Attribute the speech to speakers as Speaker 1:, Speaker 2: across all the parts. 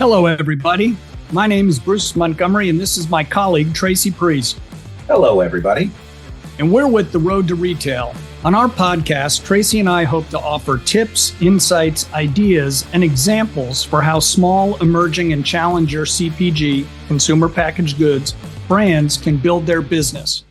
Speaker 1: Hello, everybody. My name is Bruce Montgomery, and this is my colleague, Tracy Priest.
Speaker 2: Hello, everybody.
Speaker 1: And we're with The Road to Retail. On our podcast, Tracy and I hope to offer tips, insights, ideas, and examples for how small, emerging, and challenger CPG, consumer packaged goods, brands can build their business.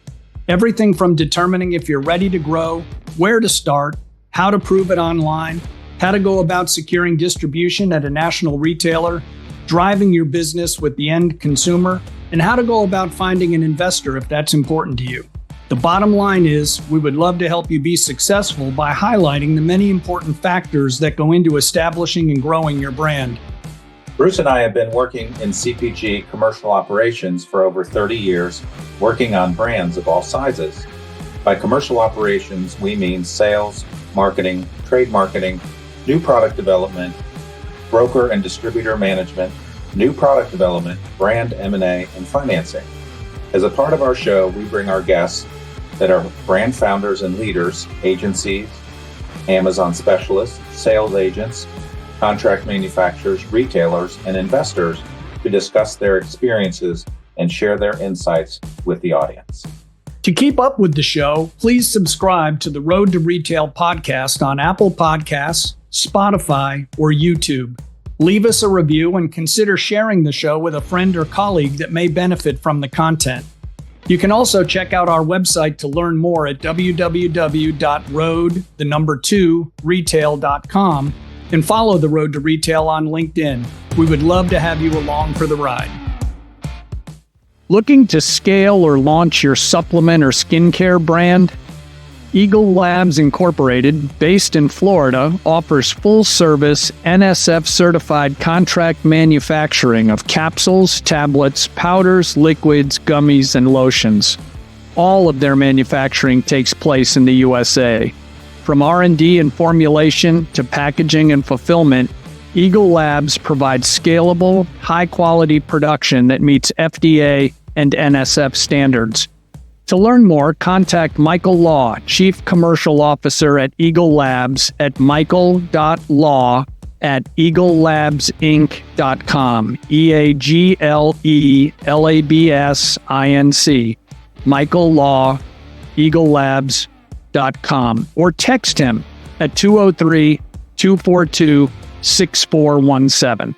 Speaker 1: Everything from determining if you're ready to grow, where to start, how to prove it online, how to go about securing distribution at a national retailer, driving your business with the end consumer, and how to go about finding an investor if that's important to you. The bottom line is, we would love to help you be successful by highlighting the many important factors that go into establishing and growing your brand.
Speaker 2: Bruce and I have been working in CPG commercial operations for over 30 years, working on brands of all sizes. By commercial operations, we mean sales, marketing, trade marketing, new product development, broker and distributor management, new product development, brand M&A, and financing. As a part of our show, we bring our guests that are brand founders and leaders, agencies, Amazon specialists, sales agents, contract manufacturers, retailers, and investors to discuss their experiences and share their insights with the audience.
Speaker 1: To keep up with the show, please subscribe to the Road to Retail podcast on Apple Podcasts, Spotify, or YouTube. Leave us a review and consider sharing the show with a friend or colleague that may benefit from the content. You can also check out our website to learn more at www.road2retail.com and follow The Road to Retail on LinkedIn. We would love to have you along for the ride. Looking to scale or launch your supplement or skincare brand? Eagle Labs Incorporated, based in Florida, offers full-service NSF-certified contract manufacturing of capsules, tablets, powders, liquids, gummies, and lotions. All of their manufacturing takes place in the USA. From R&D and formulation to packaging and fulfillment, Eagle Labs provides scalable, high-quality production that meets FDA and NSF standards. To learn more, contact Michael Law, Chief Commercial Officer at Eagle Labs at michael.law@eaglelabsinc.com, EAGLELABSINC, Michael Law, eaglelabs.com, or text him at 203-242-6417.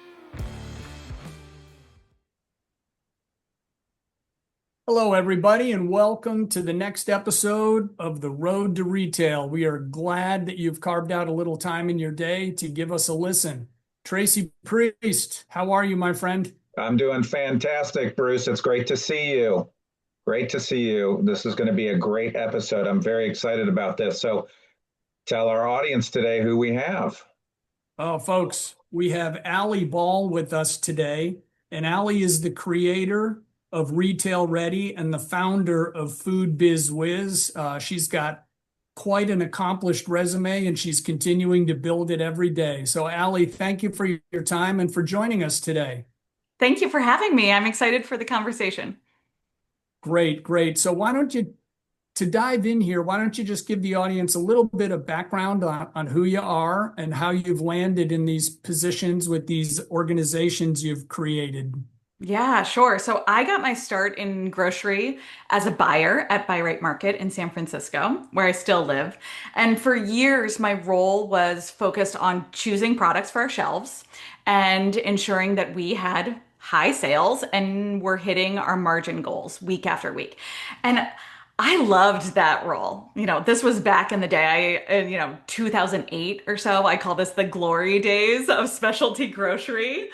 Speaker 1: Hello, everybody, and welcome to the next episode of The Road to Retail. We are glad that you've carved out a little time in your day to give us a listen. Tracy Priest, how are you, my friend?
Speaker 3: I'm doing fantastic, Bruce. It's great to see you. Great to see you. This is going to be a great episode. I'm very excited about this. So tell our audience today who we have.
Speaker 1: Oh, folks, we have Allison Ball with us today, and Alli is the creator of Retail Ready and the founder of Food Biz Wiz. She's got quite an accomplished resume, and she's continuing to build it every day. So Alli, thank you for your time and for joining us today.
Speaker 4: Thank you for having me. I'm excited for the conversation.
Speaker 1: Great. So to dive in here, why don't you just give the audience a little bit of background on who you are and how you've landed in these positions with these organizations you've created?
Speaker 4: Yeah, sure. So I got my start in grocery as a buyer at Buy Right Market in San Francisco, where I still live. And for years, my role was focused on choosing products for our shelves and ensuring that we had high sales and were hitting our margin goals week after week. And I loved that role. This was back in the day, 2008 or so. I call this the glory days of specialty grocery.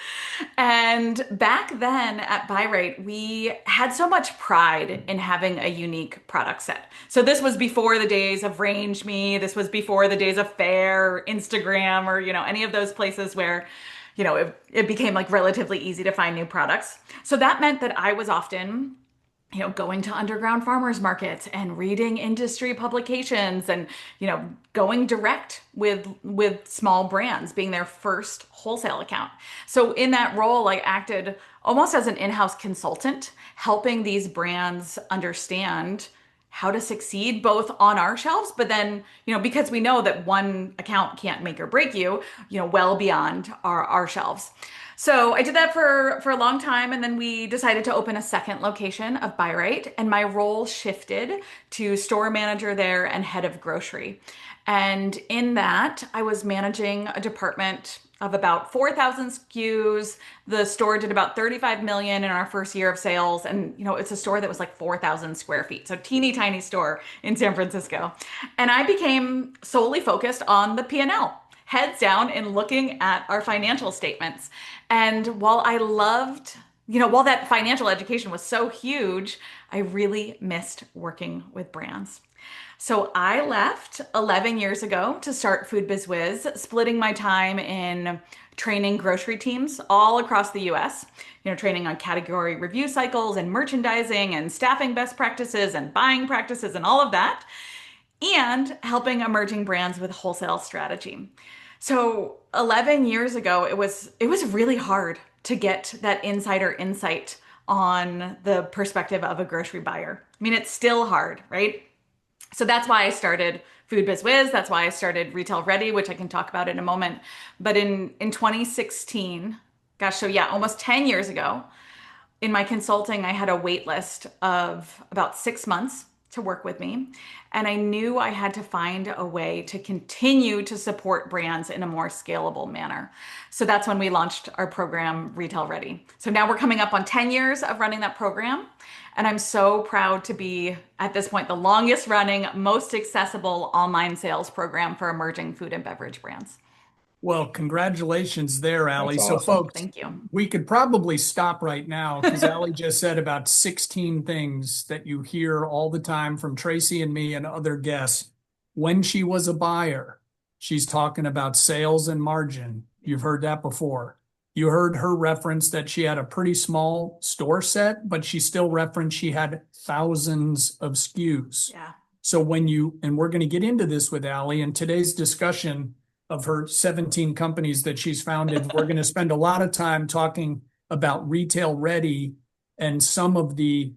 Speaker 4: And back then at Buy Right, we had so much pride in having a unique product set. So this was before the days of Range Me. This was before the days of Fair, Instagram, or, any of those places where it became like relatively easy to find new products. So that meant that I was often going to underground farmers markets and reading industry publications and, going direct with small brands, being their first wholesale account. So in that role, I acted almost as an in-house consultant, helping these brands understand how to succeed both on our shelves, but then, because we know that one account can't make or break you, well beyond our shelves. So I did that for a long time, and then we decided to open a second location of Buy Right, and my role shifted to store manager there and head of grocery. And in that, I was managing a department of about 4,000 SKUs. The store did about 35 million in our first year of sales. And, it's a store that was like 4,000 square feet. So teeny tiny store in San Francisco. And I became solely focused on the P&L, heads down in looking at our financial statements. And while that financial education was so huge, I really missed working with brands. So I left 11 years ago to start Food Biz Wiz, splitting my time in training grocery teams all across the US, training on category review cycles and merchandising and staffing best practices and buying practices and all of that, and helping emerging brands with wholesale strategy. So 11 years ago, it was really hard to get that insider insight on the perspective of a grocery buyer. I mean, it's still hard, right? So that's why I started Food Biz Wiz. That's why I started Retail Ready, which I can talk about in a moment. But in 2016, almost 10 years ago, in my consulting, I had a wait list of about 6 months to work with me. And I knew I had to find a way to continue to support brands in a more scalable manner. So that's when we launched our program, Retail Ready. So now we're coming up on 10 years of running that program. And I'm so proud to be, at this point, the longest running, most accessible online sales program for emerging food and beverage brands.
Speaker 1: Well, congratulations there, Alli.
Speaker 3: That's
Speaker 1: So
Speaker 3: awesome.
Speaker 1: folks,
Speaker 4: Thank you.
Speaker 1: we could probably stop right now because Alli just said about 16 things that you hear all the time from Tracy and me and other guests. When she was a buyer, she's talking about sales and margin. You've heard that before. You heard her reference that she had a pretty small store set, but she still referenced she had thousands of SKUs.
Speaker 4: Yeah.
Speaker 1: So and we're going to get into this with Alli in today's discussion of her 17 companies that she's founded. We're going to spend a lot of time talking about Retail Ready and some of the,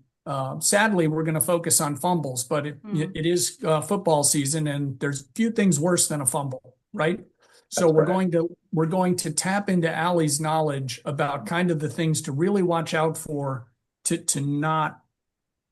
Speaker 1: sadly, we're going to focus on fumbles, but it is football season and there's few things worse than a fumble, right? So we're going to tap into Alli's knowledge about kind of the things to really watch out for to not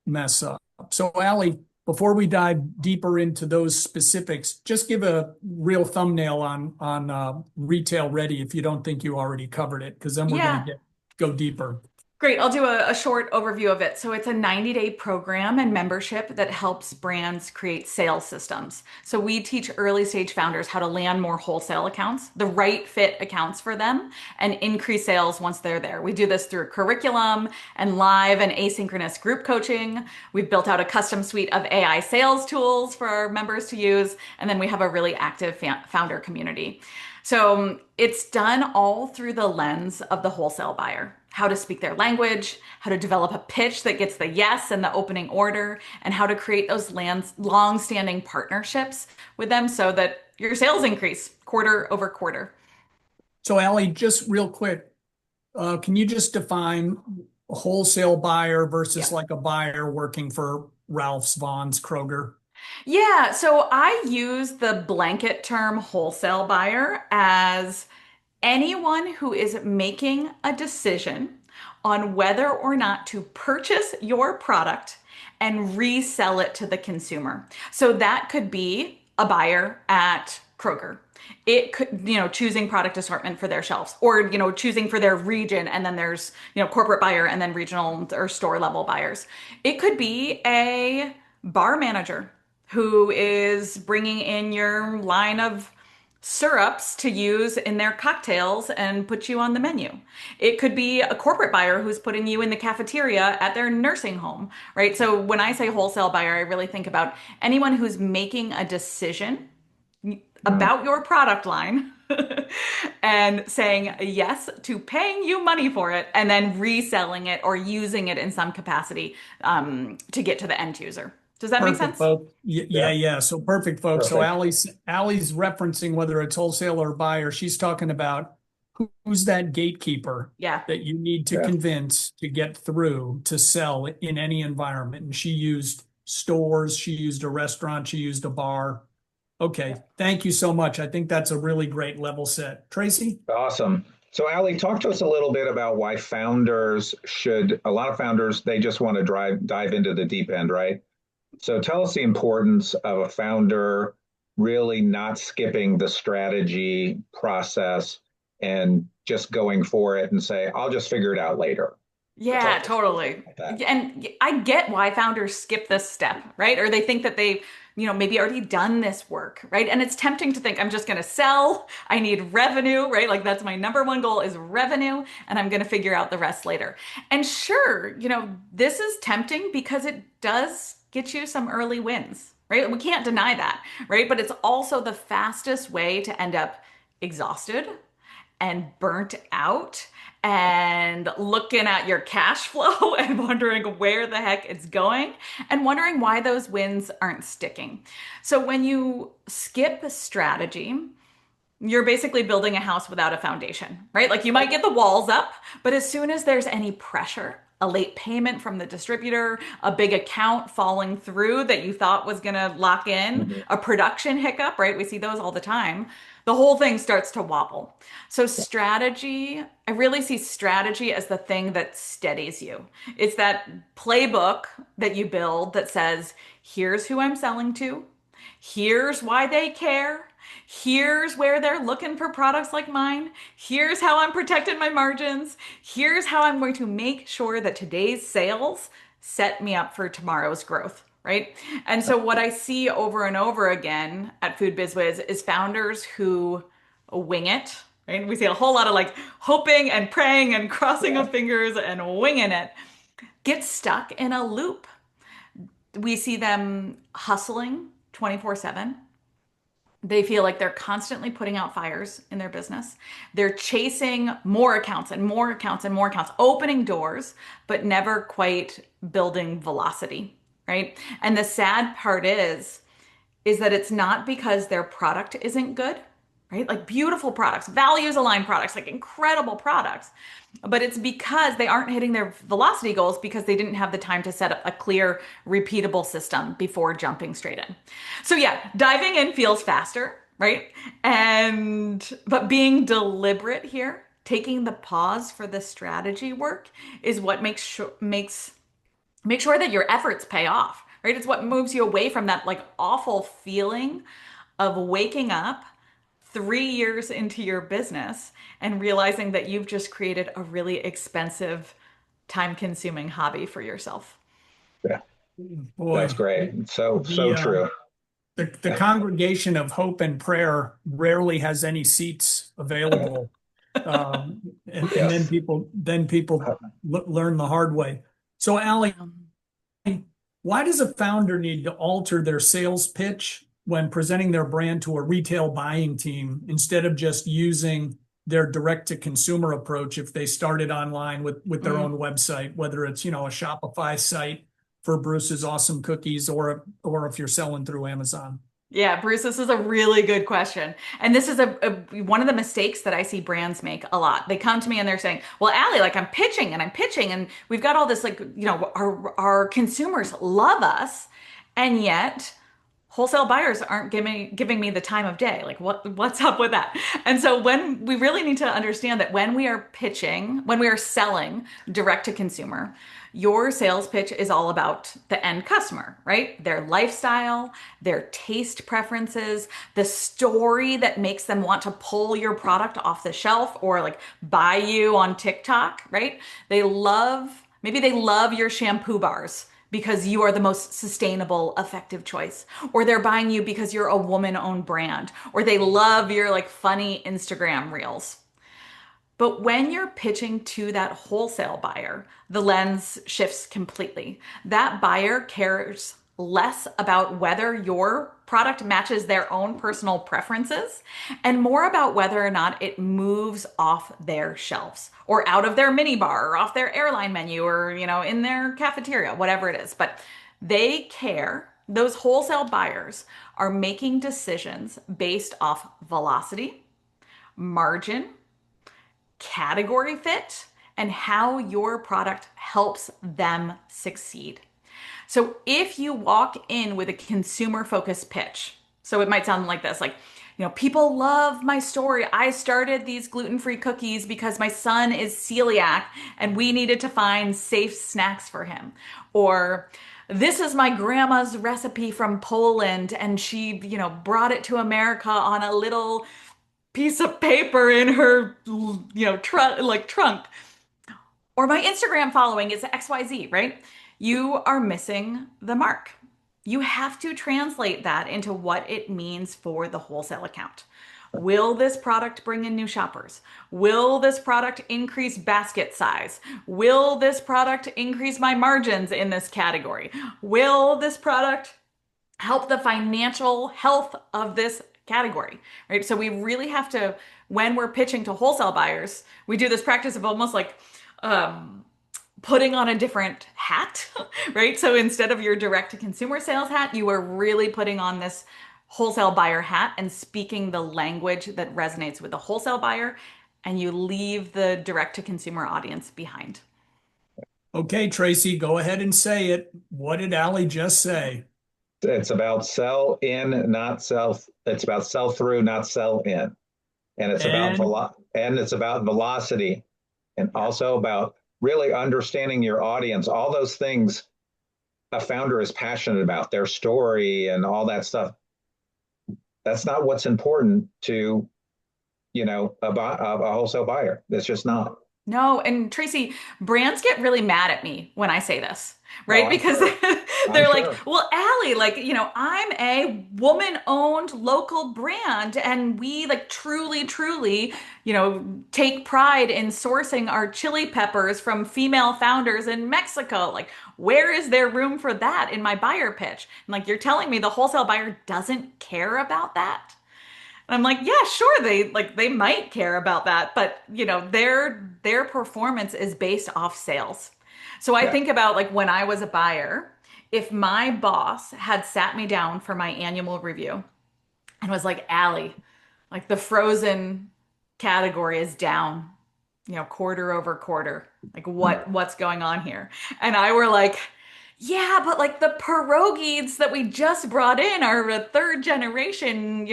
Speaker 1: mess up. So Alli, before we dive deeper into those specifics, just give a real thumbnail on Retail Ready if you don't think you already covered it, because then we're going to go deeper.
Speaker 4: Great. I'll do a short overview of it. So it's a 90-day program and membership that helps brands create sales systems. So we teach early stage founders how to land more wholesale accounts, the right fit accounts for them, and increase sales once they're there. We do this through curriculum and live and asynchronous group coaching. We've built out a custom suite of AI sales tools for our members to use. And then we have a really active founder community. So it's done all through the lens of the wholesale buyer. How to speak their language, how to develop a pitch that gets the yes and the opening order, and how to create those long-standing partnerships with them so that your sales increase quarter over quarter.
Speaker 1: So Alli, just real quick, can you just define a wholesale buyer versus like a buyer working for Ralph's, Vaughn's, Kroger?
Speaker 4: Yeah, so I use the blanket term wholesale buyer as anyone who is making a decision on whether or not to purchase your product and resell it to the consumer. So that could be a buyer at Kroger. It could, choosing product assortment for their shelves, or, choosing for their region. And then there's, corporate buyer and then regional or store level buyers. It could be a bar manager who is bringing in your line of syrups to use in their cocktails and put you on the menu. It could be a corporate buyer who's putting you in the cafeteria at their nursing home, right? So when I say wholesale buyer, I really think about anyone who's making a decision about your product line and saying yes to paying you money for it and then reselling it or using it in some capacity to get to the end user. Does that make sense?
Speaker 1: Folks. Yeah. So perfect, folks.
Speaker 3: Perfect.
Speaker 1: So Alli's referencing whether it's wholesaler or buyer. She's talking about who's that gatekeeper that you need to convince to get through to sell in any environment. And she used stores, she used a restaurant, she used a bar. Okay, thank you so much. I think that's a really great level set. Tracy?
Speaker 3: Awesome. So, Alli, talk to us a little bit about why a lot of founders, they just want to dive into the deep end, right? So, tell us the importance of a founder really not skipping the strategy process and just going for it and say, I'll just figure it out later. So,
Speaker 4: Yeah,
Speaker 3: talk to us a little bit
Speaker 4: totally.
Speaker 3: about that.
Speaker 4: And I get why founders skip this step, right? Or they think that they've, maybe already done this work, right? And it's tempting to think I'm just going to sell. I need revenue, right? Like that's my number one goal is revenue, and I'm going to figure out the rest later. And sure, this is tempting because it does get you some early wins, right? We can't deny that, right? But it's also the fastest way to end up exhausted and burnt out and looking at your cash flow and wondering where the heck it's going and wondering why those wins aren't sticking. So when you skip a strategy, you're basically building a house without a foundation, right? Like you might get the walls up, but as soon as there's any pressure, a late payment from the distributor, a big account falling through that you thought was going to lock in,
Speaker 3: Mhm.
Speaker 4: a production hiccup, right? We see those all the time. The whole thing starts to wobble. So, strategy, I really see strategy as the thing that steadies you. It's that playbook that you build that says, here's who I'm selling to, here's why they care. Here's where they're looking for products like mine. Here's how I'm protecting my margins. Here's how I'm going to make sure that today's sales set me up for tomorrow's growth, right? And so what I see over and over again at Food Biz Wiz is founders who wing it, right? We see a whole lot of like hoping and praying and crossing
Speaker 3: Yeah.
Speaker 4: of fingers and winging it, get stuck in a loop. We see them hustling 24/7. They feel like they're constantly putting out fires in their business. They're chasing more accounts and more accounts and more accounts, opening doors, but never quite building velocity, right? And the sad part is that it's not because their product isn't good, right? Like beautiful products, values aligned products, like incredible products. But it's because they aren't hitting their velocity goals because they didn't have the time to set up a clear, repeatable system before jumping straight in. So yeah, diving in feels faster, right? But being deliberate here, taking the pause for the strategy work is what make sure that your efforts pay off, right? It's what moves you away from that like awful feeling of waking up 3 years into your business and realizing that you've just created a really expensive, time consuming hobby for yourself.
Speaker 3: Yeah, that's
Speaker 1: Boy,
Speaker 3: great. So
Speaker 1: the uh,
Speaker 3: true.
Speaker 1: the congregation of hope and prayer rarely has any seats available, and then
Speaker 3: Yes.
Speaker 1: people learn the hard way. So, Alli, why does a founder need to alter their sales pitch when presenting their brand to a retail buying team instead of just using their direct to consumer approach if they started online with their
Speaker 4: Mm.
Speaker 1: own website, whether it's, a Shopify site for Bruce's awesome cookies or if you're selling through Amazon?
Speaker 4: Yeah, Bruce, this is a really good question. And this is one of the mistakes that I see brands make a lot. They come to me and they're saying, well, Alli, like I'm pitching and I'm pitching and we've got all this like, our consumers love us. And yet wholesale buyers aren't giving me the time of day. Like what's up with that? And so when we really need to understand that when we are pitching, when we are selling direct to consumer, your sales pitch is all about the end customer, right? Their lifestyle, their taste preferences, the story that makes them want to pull your product off the shelf or like buy you on TikTok, right? Maybe they love your shampoo bars because you are the most sustainable, effective choice. Or they're buying you because you're a woman-owned brand. Or they love your like funny Instagram reels. But when you're pitching to that wholesale buyer, the lens shifts completely. That buyer cares less about whether your product matches their own personal preferences and more about whether or not it moves off their shelves or out of their mini bar or off their airline menu or, in their cafeteria, whatever it is. But they care. Those wholesale buyers are making decisions based off velocity, margin, category fit, and how your product helps them succeed. So if you walk in with a consumer focused pitch, so it might sound like this, like, people love my story. I started these gluten-free cookies because my son is celiac and we needed to find safe snacks for him. Or this is my grandma's recipe from Poland and she, brought it to America on a little piece of paper in her, trunk. Or my Instagram following is XYZ, right? You are missing the mark. You have to translate that into what it means for the wholesale account. Will this product bring in new shoppers? Will this product increase basket size? Will this product increase my margins in this category? Will this product help the financial health of this category, right? So we really have to, when we're pitching to wholesale buyers, we do this practice of almost like putting on a different hat, right? So instead of your direct to consumer sales hat, you are really putting on this wholesale buyer hat and speaking the language that resonates with the wholesale buyer, and you leave the direct to consumer audience behind.
Speaker 1: Okay, Tracy, go ahead and say it. What did Alli just say?
Speaker 3: It's about sell in, not sell. It's about sell through, not sell in. And it's about velocity, and also about really understanding your audience, all those things a founder is passionate about, their story and all that stuff. That's not what's important to, a wholesale buyer. That's just not.
Speaker 4: No, and Tracy, brands get really mad at me when I say this, right? Because they're like, well, Alli, I'm a woman-owned local brand, and we truly, truly, take pride in sourcing our chili peppers from female founders in Mexico. Like, where is there room for that in my buyer pitch? And you're telling me the wholesale buyer doesn't care about that? And I'm like, yeah, sure, they might care about that, but their performance is based off sales. So I think about when I was a buyer, if my boss had sat me down for my annual review and was like, Alli, the frozen category is down, quarter over quarter. What's going on here? And I were like, yeah, but the pierogies that we just brought in are a third generation,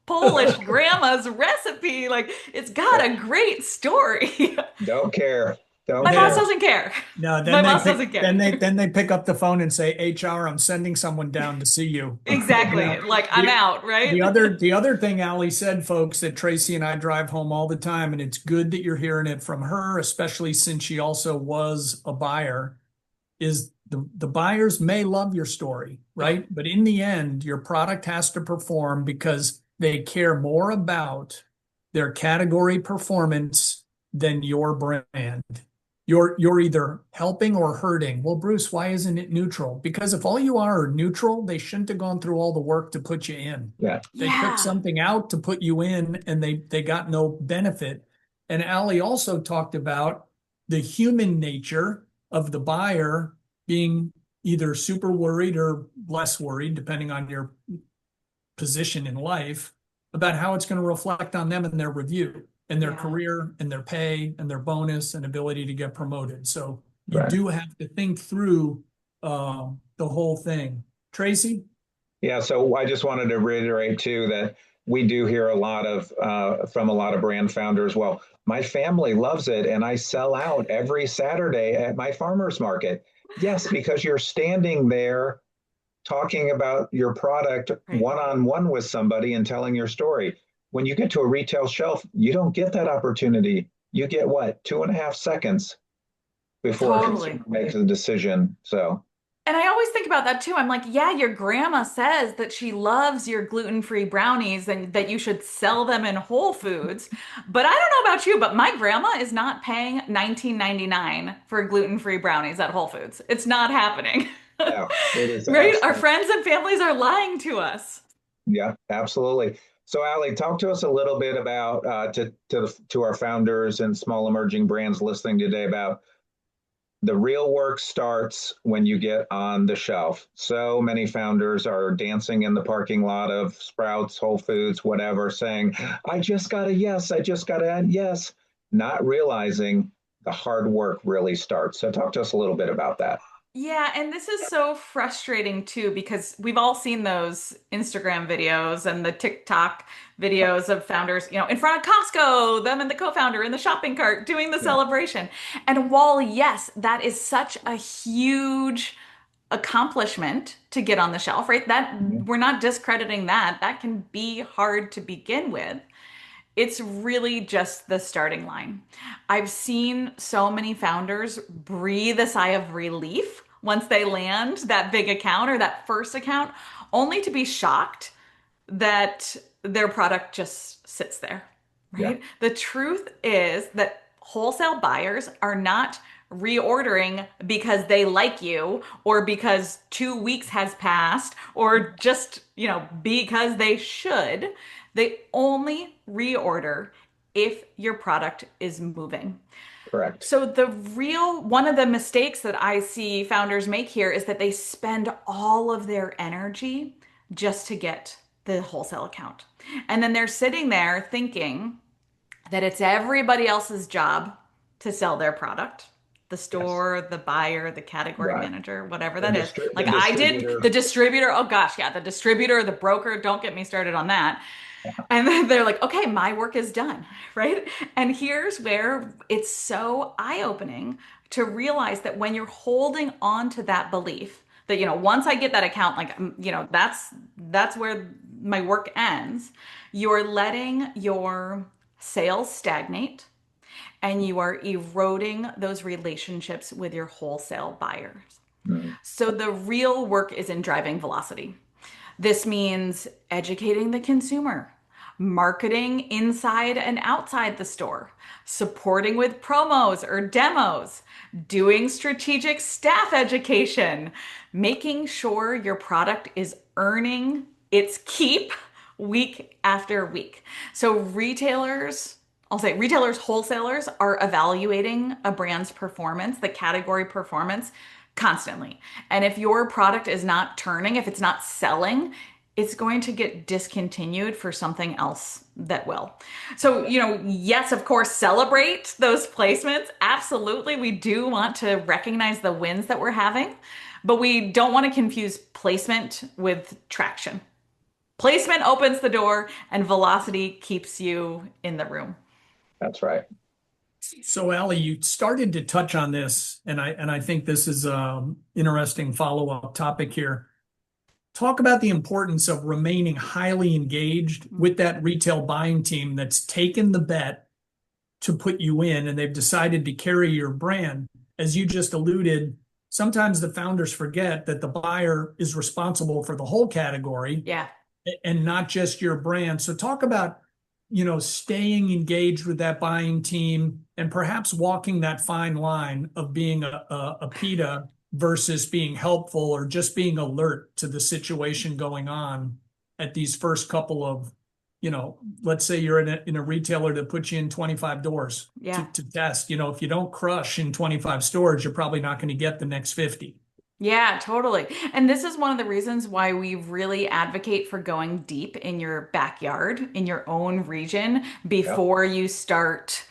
Speaker 4: Polish grandma's recipe. It's got a great story.
Speaker 3: Don't care.
Speaker 4: My boss doesn't care.
Speaker 1: No,
Speaker 4: my boss doesn't care.
Speaker 1: Then they pick up the phone and say, HR, I'm sending someone down to see you.
Speaker 4: Exactly. I'm out, right?
Speaker 1: The other thing Alli said, folks, that Tracy and I drive home all the time, and it's good that you're hearing it from her, especially since she also was a buyer, is the buyers may love your story, right? But in the end, your product has to perform because they care more about their category performance than your brand. You're either helping or hurting. Well, Bruce, why isn't it neutral? Because if all you are neutral, they shouldn't have gone through all the work to put you in.
Speaker 3: Yeah.
Speaker 1: They took something out to put you in, and they got no benefit. And Alli also talked about the human nature of the buyer being either super worried or less worried, depending on your position in life, about how it's going to reflect on them in their review and their career and their pay and their bonus and ability to get promoted. So you do have to think through the whole thing. Tracy?
Speaker 3: Yeah, so I just wanted to reiterate too that we do hear a lot of from a lot of brand founders. Well, my family loves it and I sell out every Saturday at my farmer's market. Yes, because you're standing there talking about your product one-on-one with somebody and telling your story. When you get to a retail shelf, you don't get that opportunity. You get what, 2.5 seconds before a consumer makes a decision. So.
Speaker 4: And I always think about that too. I'm like, yeah, your grandma says that she loves your gluten-free brownies and that you should sell them in Whole Foods. But I don't know about you, but my grandma is not paying $19.99 for gluten-free brownies at Whole Foods. It's not happening.
Speaker 3: Yeah, it is.
Speaker 4: Right? Our friends and families are lying to us.
Speaker 3: Yeah, absolutely. So, Alli, talk to us a little bit about to our founders and small emerging brands listening today about the real work starts when you get on the shelf. So many founders are dancing in the parking lot of Sprouts, Whole Foods, whatever, saying, I just got a yes, I just got a yes, not realizing the hard work really starts. So talk to us a little bit about that.
Speaker 4: Yeah, and this is so frustrating too because we've all seen those Instagram videos and the TikTok videos of founders, in front of Costco, them and the co-founder in the shopping cart doing the
Speaker 3: Yeah.
Speaker 4: celebration. And while, yes, that is such a huge accomplishment to get on the shelf, right? That
Speaker 3: Mhm.
Speaker 4: we're not discrediting that. That can be hard to begin with. It's really just the starting line. I've seen so many founders breathe a sigh of relief once they land that big account or that first account, only to be shocked that their product just sits there,
Speaker 3: Yeah.
Speaker 4: right? The truth is that wholesale buyers are not reordering because they like you or because 2 weeks has passed or just, because they should. They only reorder if your product is moving.
Speaker 3: Correct.
Speaker 4: So one of the mistakes that I see founders make here is that they spend all of their energy just to get the wholesale account. And then they're sitting there thinking that it's everybody else's job to sell their product. The
Speaker 3: Yes.
Speaker 4: store, the buyer, the category
Speaker 3: Right.
Speaker 4: manager, whatever
Speaker 3: The
Speaker 4: that is.
Speaker 3: the
Speaker 4: Like I did,
Speaker 3: distributor.
Speaker 4: the distributor, oh gosh, yeah, the distributor, the broker, don't get me started on that. And then they're like, okay, my work is done, right? And here's where it's so eye-opening to realize that when you're holding on to that belief that, once I get that account, like, that's where my work ends, you're letting your sales stagnate and you are eroding those relationships with your wholesale buyers.
Speaker 3: Mm.
Speaker 4: So the real work is in driving velocity. This means educating the consumer, marketing inside and outside the store, supporting with promos or demos, doing strategic staff education, making sure your product is earning its keep week after week. So retailers, wholesalers are evaluating a brand's performance, the category performance constantly. And if your product is not turning, if it's not selling, it's going to get discontinued for something else that will. So, yes, of course, celebrate those placements. Absolutely. We do want to recognize the wins that we're having, but we don't want to confuse placement with traction. Placement opens the door and velocity keeps you in the room.
Speaker 3: That's right.
Speaker 1: So, Alli, you started to touch on this, and I think this is an interesting follow-up topic here. Talk about the importance of remaining highly engaged with that retail buying team that's taken the bet to put you in, and they've decided to carry your brand. As you just alluded, sometimes the founders forget that the buyer is responsible for the whole category
Speaker 4: Yeah.
Speaker 1: and not just your brand. So talk about, staying engaged with that buying team and perhaps walking that fine line of being a PETA versus being helpful or just being alert to the situation going on at these first couple of, let's say you're in a retailer that puts you in 25 doors
Speaker 4: Yeah.
Speaker 1: to test. If you don't crush in 25 stores, you're probably not going to get the next 50.
Speaker 4: Yeah, totally. And this is one of the reasons why we really advocate for going deep in your backyard, in your own region,
Speaker 3: Yeah.
Speaker 4: before you start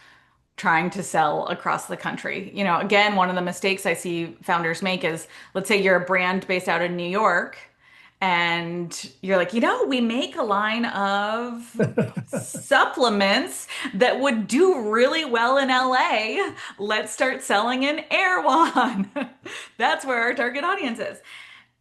Speaker 4: trying to sell across the country. Again, one of the mistakes I see founders make is, let's say you're a brand based out in New York and you're like, we make a line of supplements that would do really well in LA. Let's start selling in Erewhon. That's where our target audience is.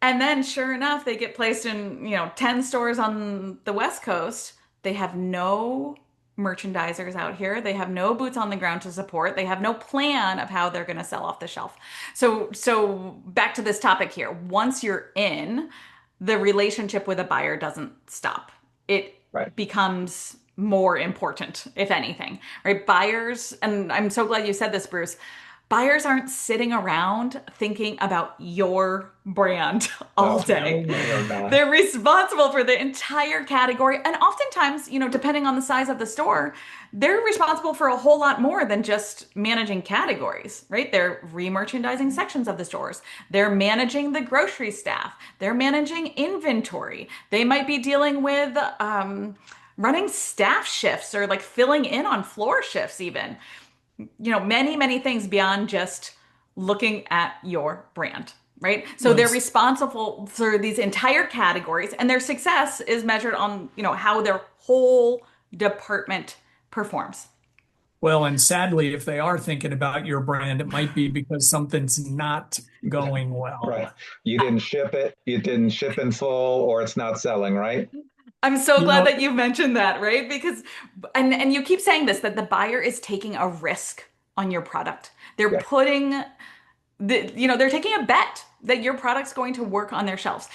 Speaker 4: And then sure enough, they get placed in, 10 stores on the West Coast. They have no merchandisers out here. They have no boots on the ground to support. They have no plan of how they're going to sell off the shelf. So back to this topic here. Once you're in, the relationship with a buyer doesn't stop. It
Speaker 3: Right.
Speaker 4: becomes more important, if anything, right? Buyers, and I'm so glad you said this, Bruce. Buyers aren't sitting around thinking about your brand all
Speaker 3: No,
Speaker 4: day.
Speaker 3: no, they are not.
Speaker 4: They're responsible for the entire category. And oftentimes, depending on the size of the store, they're responsible for a whole lot more than just managing categories, right? They're re-merchandising sections of the stores. They're managing the grocery staff. They're managing inventory. They might be dealing with running staff shifts or like filling in on floor shifts even. Many, many things beyond just looking at your brand. right? So they're
Speaker 1: Yes.
Speaker 4: responsible for these entire categories, and their success is measured on, how their whole department performs.
Speaker 1: Well, and sadly, if they are thinking about your brand, it might be because something's not going
Speaker 3: Right.
Speaker 1: well.
Speaker 3: You didn't ship it, you didn't ship in full, or it's not selling, right?
Speaker 4: I'm so
Speaker 1: You
Speaker 4: glad
Speaker 1: know,
Speaker 4: that you mentioned that, right? Because and you keep saying this, that the buyer is taking a risk on your product. They're
Speaker 3: Yeah.
Speaker 4: putting they're taking a bet that your product's going to work on their shelves.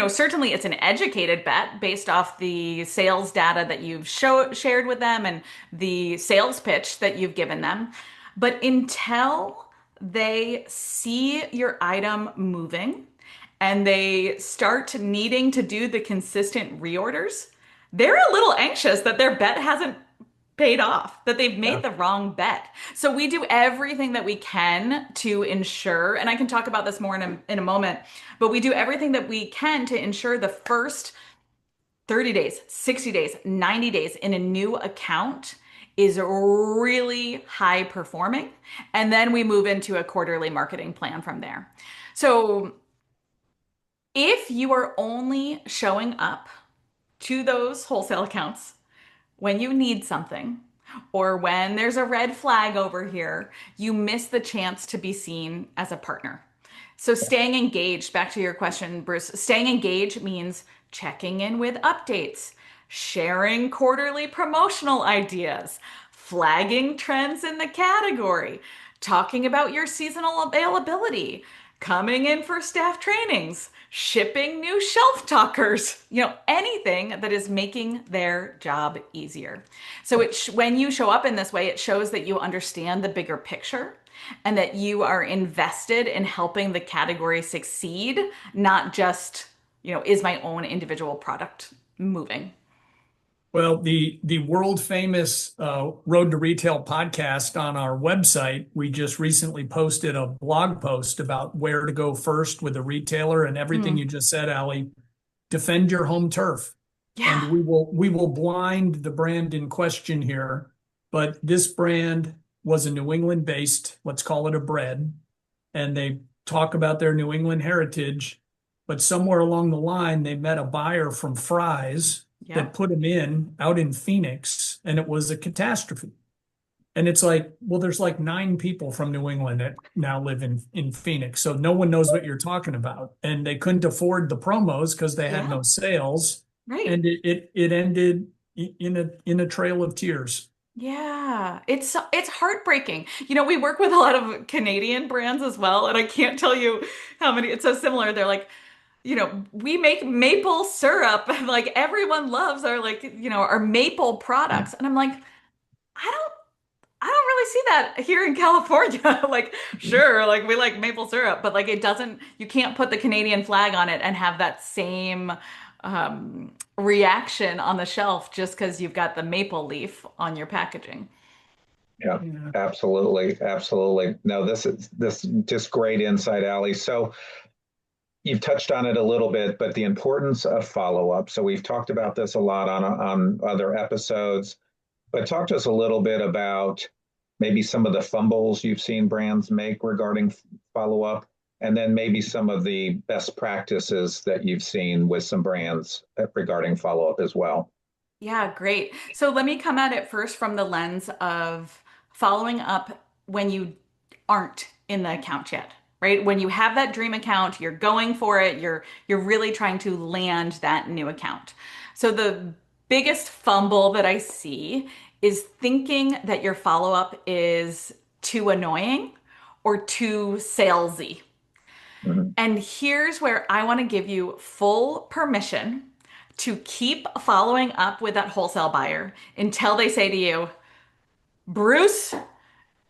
Speaker 4: Certainly it's an educated bet based off the sales data that you've shared with them and the sales pitch that you've given them. But until they see your item moving and they start needing to do the consistent reorders, they're a little anxious that their bet hasn't paid off, that they've
Speaker 1: yeah.
Speaker 4: made the wrong bet. So we do everything that we can to ensure, and I can talk about this more in a moment, but we do everything that we can to ensure the first 30 days, 60 days, 90 days in a new account is really high performing. And then we move into a quarterly marketing plan from there. So if you are only showing up to those wholesale accounts when you need something, or when there's a red flag over here, you miss the chance to be seen as a partner. So, staying engaged, back to your question, Bruce, staying engaged means checking in with updates, sharing quarterly promotional ideas, flagging trends in the category, talking about your seasonal availability, coming in for staff trainings, shipping new shelf talkers, anything that is making their job easier. So when you show up in this way, it shows that you understand the bigger picture and that you are invested in helping the category succeed, not just, is my own individual product moving?
Speaker 1: Well, the world famous Road to Retail podcast on our website, we just recently posted a blog post about where to go first with a retailer and everything
Speaker 4: Mm,
Speaker 1: you just said, Allie. Defend your home turf. And
Speaker 4: yeah.
Speaker 1: we will blind the brand in question here, but this brand was a New England based, let's call it a bread, and they talk about their New England heritage, but somewhere along the line they met a buyer from Fry's that
Speaker 4: Yep.
Speaker 1: put them in out in Phoenix, and it was a catastrophe. And it's like, well, there's like 9 people from New England that now live in Phoenix. So no one knows what you're talking about. And they couldn't afford the promos because they had
Speaker 4: Yeah.
Speaker 1: no sales.
Speaker 4: Right.
Speaker 1: And it ended in a trail of tears.
Speaker 4: Yeah, it's heartbreaking. We work with a lot of Canadian brands as well, and I can't tell you how many. It's so similar. They're like, we make maple syrup, and like everyone loves our like, our maple products, and I'm like, I don't I don't really see that here in California. Like, sure, like we like maple syrup, but like it doesn't, you can't put the Canadian flag on it and have that same reaction on the shelf just because you've got the maple leaf on your packaging.
Speaker 3: Yeah,
Speaker 1: Yeah.
Speaker 3: absolutely. Absolutely. No, this just great insight, Allie. So you've touched on it a little bit, but the importance of follow-up. So we've talked about this a lot on other episodes, but talk to us a little bit about maybe some of the fumbles you've seen brands make regarding follow-up, and then maybe some of the best practices that you've seen with some brands regarding follow-up as well.
Speaker 4: Yeah, great. So let me come at it first from the lens of following up when you aren't in the account yet, right? When you have that dream account, you're going for it, you're really trying to land that new account. So the biggest fumble that I see is thinking that your follow-up is too annoying or too salesy.
Speaker 3: Mhm.
Speaker 4: And here's where I want to give you full permission to keep following up with that wholesale buyer until they say to you, Bruce,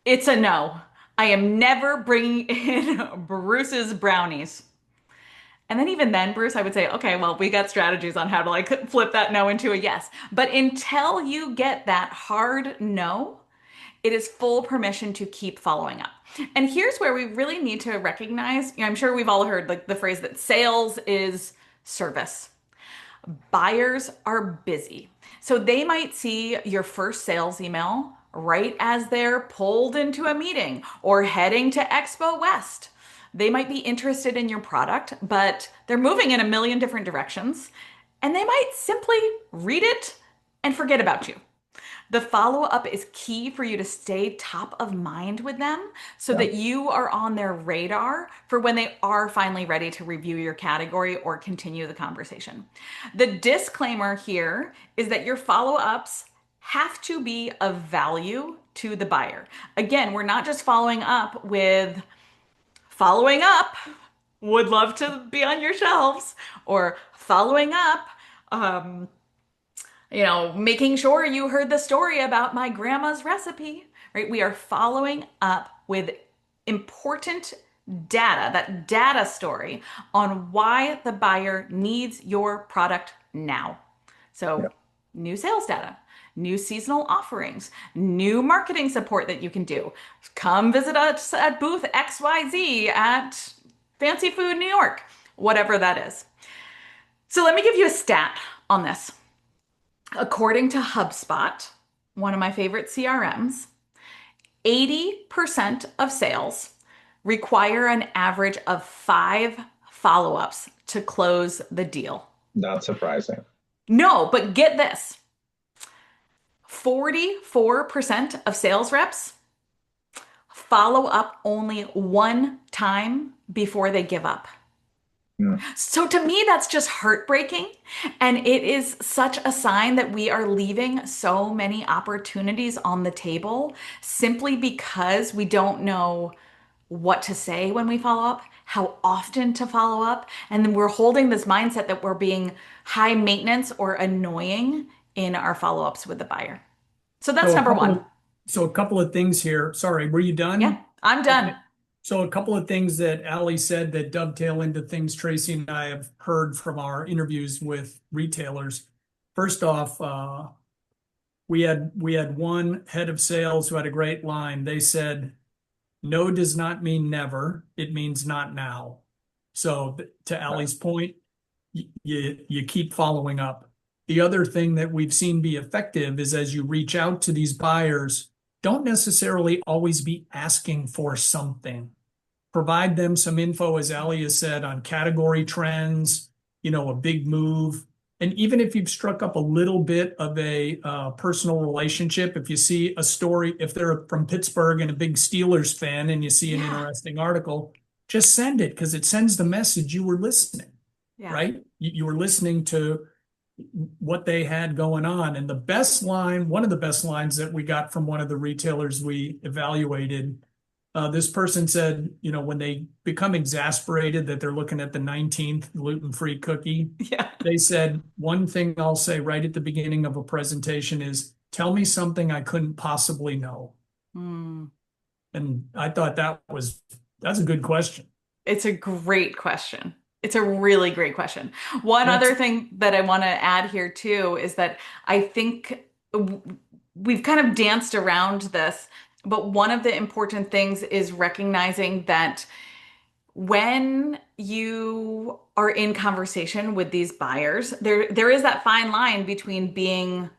Speaker 4: it's a no. I am never bringing in Bruce's brownies. And then even then, Bruce, I would say, okay, well, we got strategies on how to like flip that no into a yes. But until you get that hard no, it is full permission to keep following up. And here's where we really need to recognize, I'm sure we've all heard like the phrase that sales is service. Buyers are busy. So they might see your first sales email right as they're pulled into a meeting or heading to Expo West. They might be interested in your product, but they're moving in a million different directions, and they might simply read it and forget about you. The follow up is key for you to stay top of mind with them so
Speaker 3: Yeah.
Speaker 4: that you are on their radar for when they are finally ready to review your category or continue the conversation. The disclaimer here is that your follow ups have to be of value to the buyer. Again, we're not just following up with following up, would love to be on your shelves, or following up, um, making sure you heard the story about my grandma's recipe, right? We are following up with important data, that data story on why the buyer needs your product now. So, new sales data, new seasonal offerings, new marketing support that you can do. Come visit us at booth XYZ at Fancy Food New York, whatever that is. So, let me give you a stat on this. According to HubSpot, one of my favorite CRMs, 80% of sales require an average of 5 follow-ups to close the deal.
Speaker 3: Not surprising.
Speaker 4: No, but get this. 44% of sales reps follow up only one time before they give up. So to me, that's just heartbreaking. And it is such a sign that we are leaving so many opportunities on the table simply because we don't know what to say when we follow up, how often to follow up. And then we're holding this mindset that we're being high maintenance or annoying in our follow-ups with the buyer. So that's number one.
Speaker 1: So a couple of things here. Sorry, were you done?
Speaker 4: Yeah, I'm done.
Speaker 1: Okay. So a couple of things that Alli said that dovetail into things Tracy and I have heard from our interviews with retailers. First off, we had one head of sales who had a great line. They said, "No does not mean never. It means not now." So to Alli's point, you keep following up. The other thing that we've seen be effective is as you reach out to these buyers, don't necessarily always be asking for something. Provide them some info, as Alli has said, on category trends, a big move. And even if you've struck up a little bit of a personal relationship, if you see a story, if they're from Pittsburgh and a big Steelers fan and you see an interesting article, just send it because it sends the message you were listening, right? You were listening to what they had going on. And one of the best lines that we got from one of the retailers we evaluated, this person said, when they become exasperated that they're looking at the 19th gluten-free cookie, they said, one thing I'll say right at the beginning of a presentation is, tell me something I couldn't possibly know. And I thought that's a good question.
Speaker 4: It's a great question. It's a really great question. One other thing that I want to add here too is that I think we've kind of danced around this, but one of the important things is recognizing that when you are in conversation with these buyers, there is that fine line between being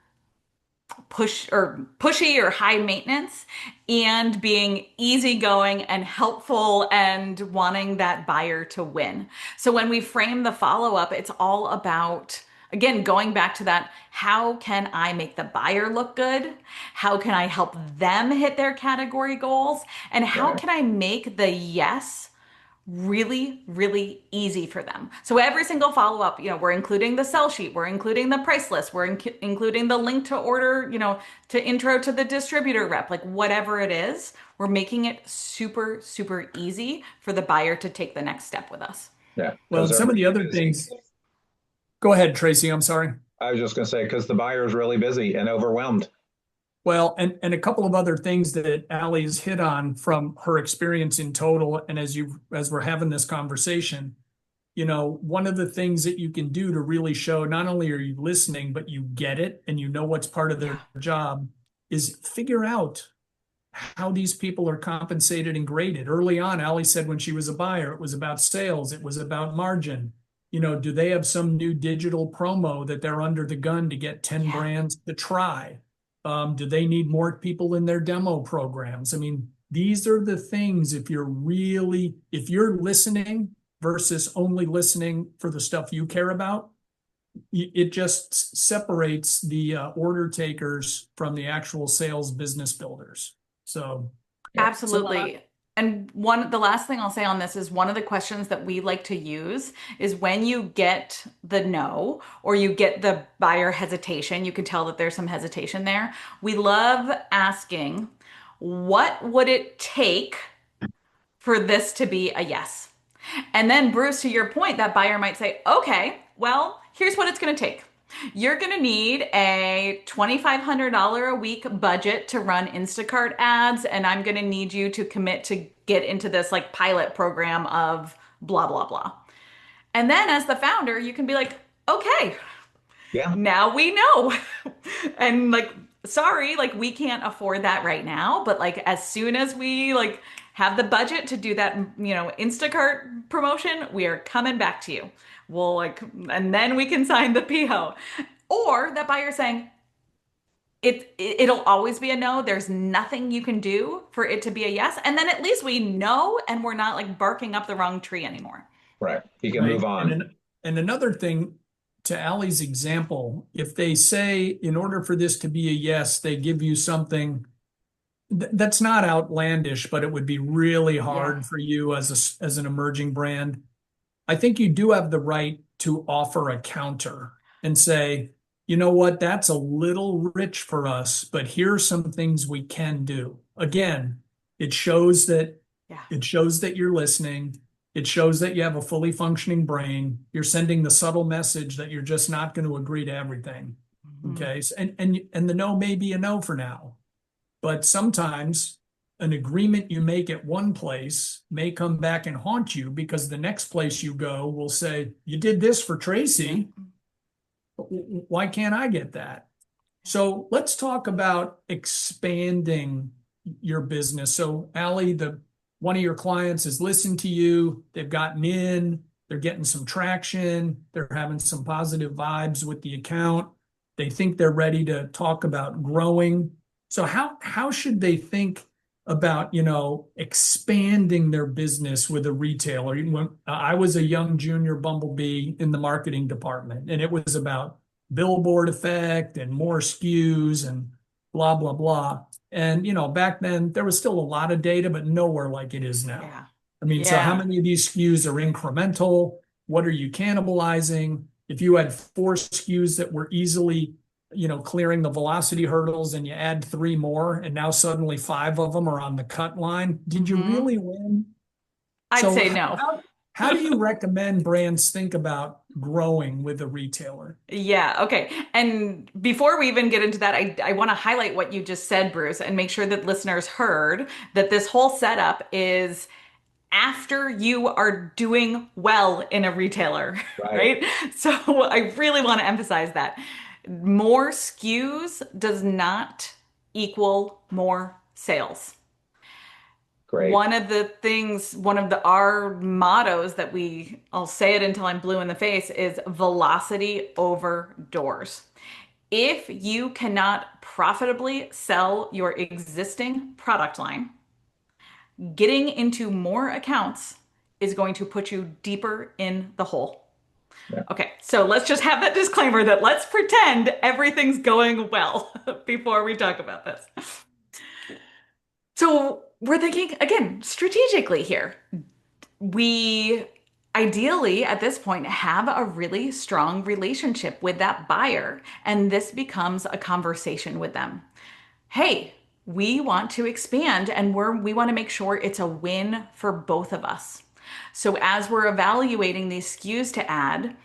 Speaker 4: pushy or high maintenance and being easygoing and helpful and wanting that buyer to win. So when we frame the follow-up, it's all about, again, going back to that, how can I make the buyer look good? How can I help them hit their category goals? And how can I make the yes really, really easy for them? So every single follow-up, we're including the sell sheet, we're including the price list, we're including the link to order, to intro to the distributor rep, like whatever it is, we're making it super, super easy for the buyer to take the next step with us.
Speaker 3: Yeah.
Speaker 1: Well, some of the other things, go ahead, Tracy, I'm sorry.
Speaker 3: I was just going to say, because the buyer is really busy and overwhelmed.
Speaker 1: Well, and a couple of other things that Alli's hit on from her experience in total, and as we're having this conversation, one of the things that you can do to really show not only are you listening, but you get it and you know what's part of their job is figure out how these people are compensated and graded. Early on, Alli said when she was a buyer, it was about sales, it was about margin. Do they have some new digital promo that they're under the gun to get 10 brands to try? Do they need more people in their demo programs? I mean, these are the things, if you're listening versus only listening for the stuff you care about, it just separates the order takers from the actual sales business builders. So,
Speaker 3: Yeah.
Speaker 4: Absolutely. And the last thing I'll say on this is one of the questions that we like to use is when you get the no or you get the buyer hesitation, you can tell that there's some hesitation there. We love asking, what would it take for this to be a yes? And then, Bruce, to your point, that buyer might say, okay, well, here's what it's going to take. You're going to need a $2,500 a week budget to run Instacart ads, and I'm going to need you to commit to get into this like pilot program of blah, blah, blah. And then as the founder, you can be like, okay,
Speaker 3: Yeah.
Speaker 4: now we know. And like, sorry, like we can't afford that right now, but like as soon as we like have the budget to do that, Instacart promotion, we are coming back to you. We'll like, and then we can sign the PO. Or that buyer saying, it'll always be a no. There's nothing you can do for it to be a yes. And then at least we know and we're not like barking up the wrong tree anymore.
Speaker 3: Right. You can
Speaker 1: right?
Speaker 3: move on.
Speaker 1: And another thing, to Alli's example, if they say in order for this to be a yes, they give you something that's not outlandish, but it would be really hard for you as an emerging brand. I think you do have the right to offer a counter and say, you know what, that's a little rich for us, but here are some things we can do. Again, it shows that you're listening. It shows that you have a fully functioning brain. You're sending the subtle message that you're just not going to agree to everything. Okay. And the no may be a no for now, but sometimes an agreement you make at one place may come back and haunt you because the next place you go will say, you did this for Tracy. Why can't I get that? So let's talk about expanding your business. So Alli, one of your clients has listened to you. They've gotten in, they're getting some traction. They're having some positive vibes with the account. They think they're ready to talk about growing. So how should they think about, expanding their business with a retailer? When I was a young junior bumblebee in the marketing department, and it was about billboard effect and more SKUs and blah, blah, blah. And, back then there was still a lot of data, but nowhere like it is now.
Speaker 4: Yeah.
Speaker 1: I mean, so how many of these SKUs are incremental? What are you cannibalizing? If you had 4 SKUs that were easily clearing the velocity hurdles and you add 3 more and now suddenly 5 of them are on the cut line, did you really win?
Speaker 4: I'd say no.
Speaker 1: How do you recommend brands think about growing with a retailer?
Speaker 4: Yeah, okay. And before we even get into that, I want to highlight what you just said, Bruce, and make sure that listeners heard that this whole setup is after you are doing well in a retailer, right? So I really want to emphasize that. More SKUs does not equal more sales.
Speaker 3: Great.
Speaker 4: One of our mottos that I'll say it until I'm blue in the face, is velocity over doors. If you cannot profitably sell your existing product line, getting into more accounts is going to put you deeper in the hole. Yeah. Okay, so let's just have that disclaimer that let's pretend everything's going well before we talk about this. So we're thinking, again, strategically here. We ideally, at this point, have a really strong relationship with that buyer, and this becomes a conversation with them. Hey, we want to expand, and we want to make sure it's a win for both of us. So as we're evaluating these SKUs to add,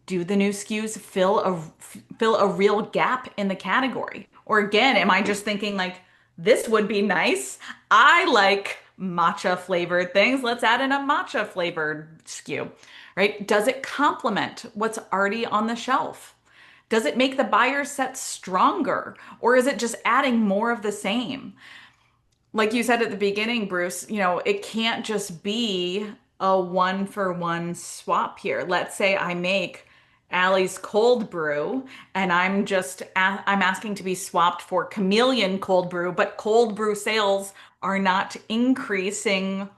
Speaker 4: do the new SKUs fill a real gap in the category? Or again, am I just thinking like, this would be nice. I like matcha flavored things. Let's add in a matcha flavored SKU, right? Does it complement what's already on the shelf? Does it make the buyer set stronger? Or is it just adding more of the same? Like you said at the beginning, Bruce, it can't just be a 1-for-1 swap here. Let's say I make Allie's cold brew, and I'm asking to be swapped for chameleon cold brew, but cold brew sales are not increasing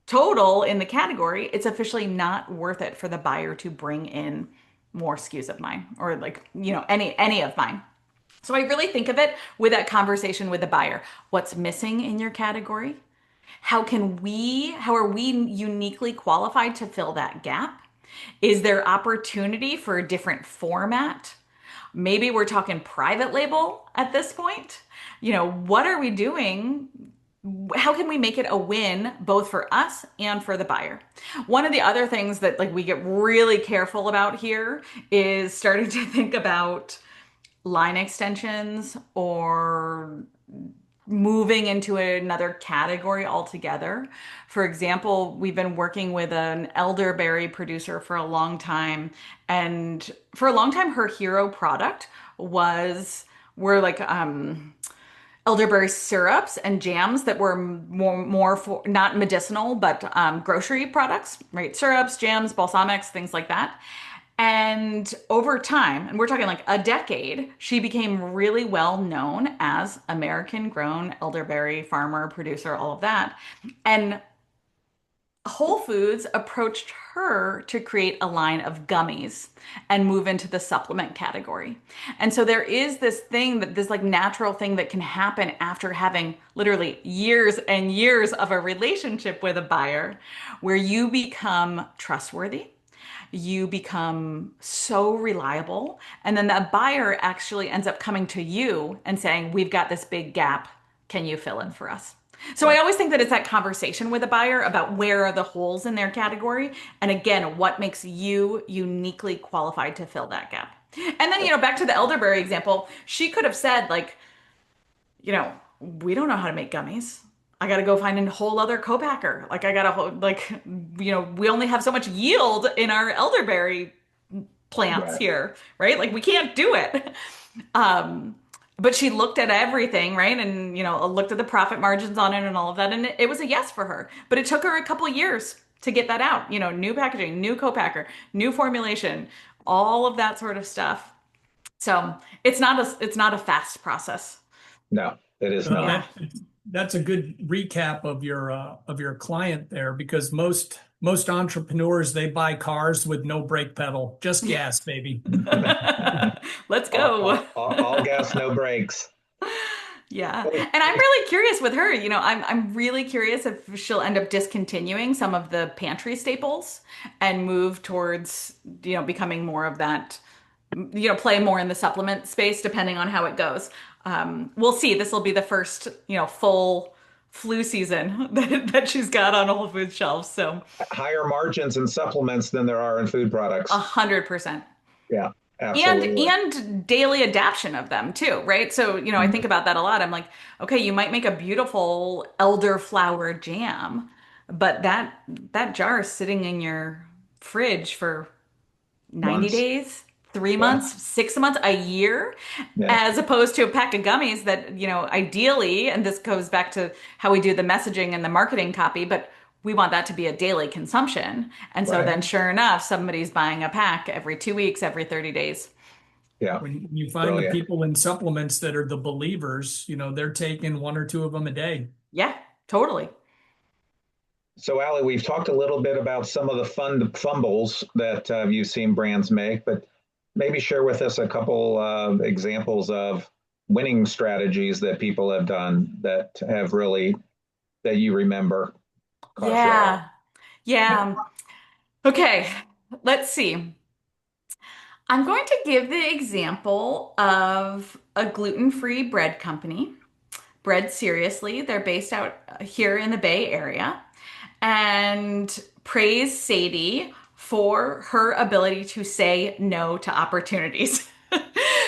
Speaker 4: total in the category. It's officially not worth it for the buyer to bring in more SKUs of mine, or like, any of mine. So I really think of it with that conversation with the buyer. What's missing in your category? How are we uniquely qualified to fill that gap? Is there opportunity for a different format? Maybe we're talking private label at this point. What are we doing? How can we make it a win both for us and for the buyer? One of the other things that like we get really careful about here is starting to think about line extensions or moving into another category altogether. For example, we've been working with an elderberry producer for a long time, and for a long time, her hero product were like elderberry syrups and jams that were more for not medicinal, but grocery products, right? Syrups, jams, balsamics, things like that. And over time, and we're talking like a decade, she became really well known as American grown elderberry farmer, producer, all of that. And Whole Foods approached her to create a line of gummies and move into the supplement category. And so there is this like natural thing that can happen after having literally years and years of a relationship with a buyer where you become trustworthy. You become so reliable. And then that buyer actually ends up coming to you and saying, we've got this big gap. Can you fill it for us? So I always think that it's that conversation with a buyer about where are the holes in their category. And again, what makes you uniquely qualified to fill that gap. And then, back to the elderberry example, she could have said like, we don't know how to make gummies. I got to go find a whole other co-packer. Like I got to we only have so much yield in our elderberry plants here, right? Like we can't do it. But she looked at everything, right? And, looked at the profit margins on it and all of that. And it was a yes for her. But it took her a couple of years to get that out. New packaging, new co-packer, new formulation, all of that sort of stuff. So it's not a fast process.
Speaker 3: No, it is not.
Speaker 1: That's a good recap of your client there, because most entrepreneurs, they buy cars with no brake pedal, just gas, baby.
Speaker 4: Let's go.
Speaker 3: All gas, no brakes.
Speaker 4: Yeah. And I'm really curious with her, I'm really curious if she'll end up discontinuing some of the pantry staples and move towards, becoming more of that, play more in the supplement space, depending on how it goes. We'll see. This will be the first, full flu season that she's got on Whole Foods shelves. So
Speaker 3: higher margins in supplements than there are in food products.
Speaker 4: 100%.
Speaker 3: Yeah, absolutely.
Speaker 4: And daily adaptation of them too, right? So, I think about that a lot. I'm like, okay, you might make a beautiful elderflower jam, but that jar is sitting in your fridge for 90 days. 3 months, 6 months, a year, as opposed to a pack of gummies that, ideally, and this goes back to how we do the messaging and the marketing copy, but we want that to be a daily consumption. And so then sure enough, somebody's buying a pack every 2 weeks, every 30 days.
Speaker 3: Yeah.
Speaker 1: When you find the people in supplements that are the believers, they're taking 1 or 2 of them a day.
Speaker 4: Yeah, totally.
Speaker 3: So, Alli, we've talked a little bit about some of the fumbles that you've seen brands make, but maybe share with us a couple of examples of winning strategies that people have done that have really, that you remember.
Speaker 4: Yeah. Okay, let's see. I'm going to give the example of a gluten-free bread company, Bread Seriously. They're based out here in the Bay Area, and praise Sadie for her ability to say no to opportunities.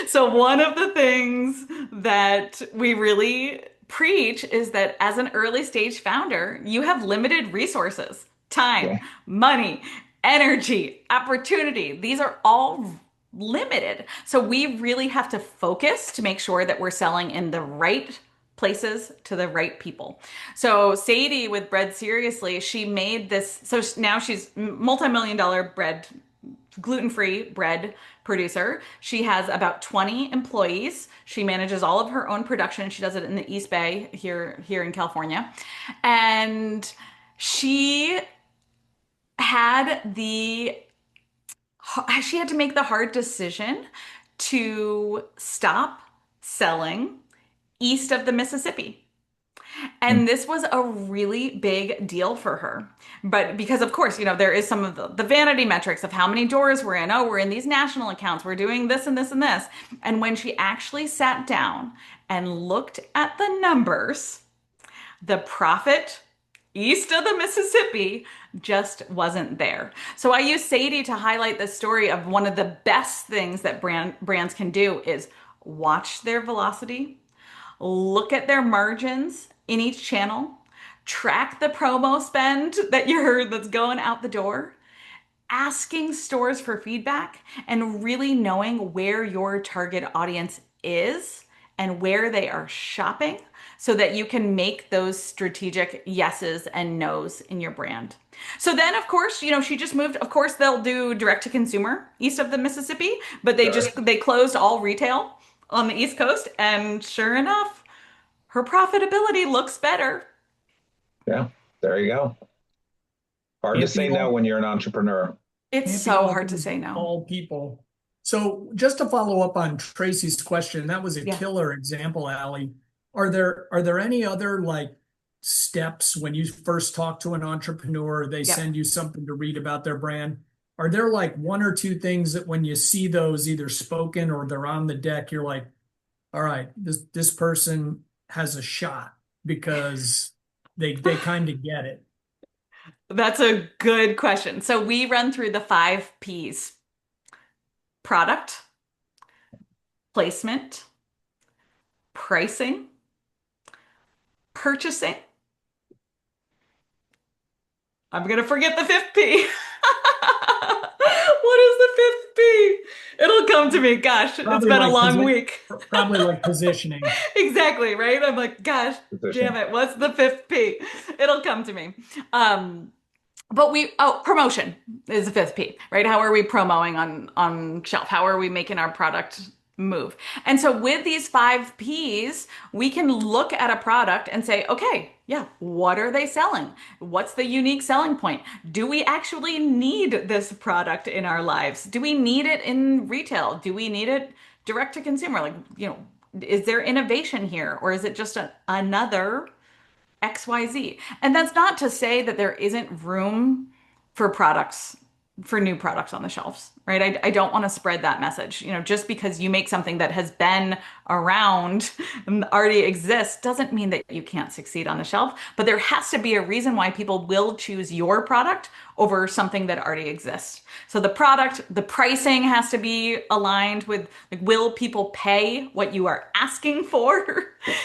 Speaker 4: So one of the things that we really preach is that as an early stage founder, you have limited resources, time, money, energy, opportunity. These are all limited. So we really have to focus to make sure that we're selling in the right places to the right people. So Sadie with Bread Seriously, she made this. So now she's multi-million-dollar bread gluten-free bread producer. She has about 20 employees. She manages all of her own production. She does it in the East Bay here in California. And she had the she had to make the hard decision to stop selling east of the Mississippi. And this was a really big deal for her. But because, of course, there is some of the vanity metrics of how many doors we're in. Oh, we're in these national accounts. We're doing this and this and this. And when she actually sat down and looked at the numbers, the profit east of the Mississippi just wasn't there. So I use Sadie to highlight the story of one of the best things that brands can do is watch their velocity, look at their margins in each channel, track the promo spend that's going out the door, asking stores for feedback, and really knowing where your target audience is and where they are shopping so that you can make those strategic yeses and nos in your brand. So then, of course, she just moved. Of course, they'll do direct to consumer east of the Mississippi, but they closed all retail on the East Coast. And sure enough, her profitability looks better.
Speaker 3: Yeah, there you go. Hard to say no when you're an entrepreneur.
Speaker 4: It's so hard to say no.
Speaker 1: All people. So just to follow up on Tracy's question, that was a killer example, Alli. Are there any other steps when you first talk to an entrepreneur, they send you something to read about their brand? Are there one or two things that when you see those either spoken or they're on the deck, you're like, all right, this person has a shot because they kind of get it?
Speaker 4: That's a good question. So we run through the 5 Ps: product, placement, pricing, purchasing. I'm going to forget the 5th P. What is the 5th P? It'll come to me. Gosh, it's been a long week.
Speaker 1: Probably positioning.
Speaker 4: Exactly, right? I'm like, gosh, damn it. What's the 5th P? It'll come to me. But promotion is the 5th P, right? How are we promoting on shelf? How are we making our product move? And so with these 5 Ps, we can look at a product and say, okay, what are they selling? What's the unique selling point? Do we actually need this product in our lives? Do we need it in retail? Do we need it direct to consumer? Is there innovation here? Or is it just another XYZ? And that's not to say that there isn't room for new products on the shelves, right? I don't want to spread that message. Just because you make something that has been around and already exists doesn't mean that you can't succeed on the shelf. But there has to be a reason why people will choose your product over something that already exists. So the pricing has to be aligned with, will people pay what you are asking for?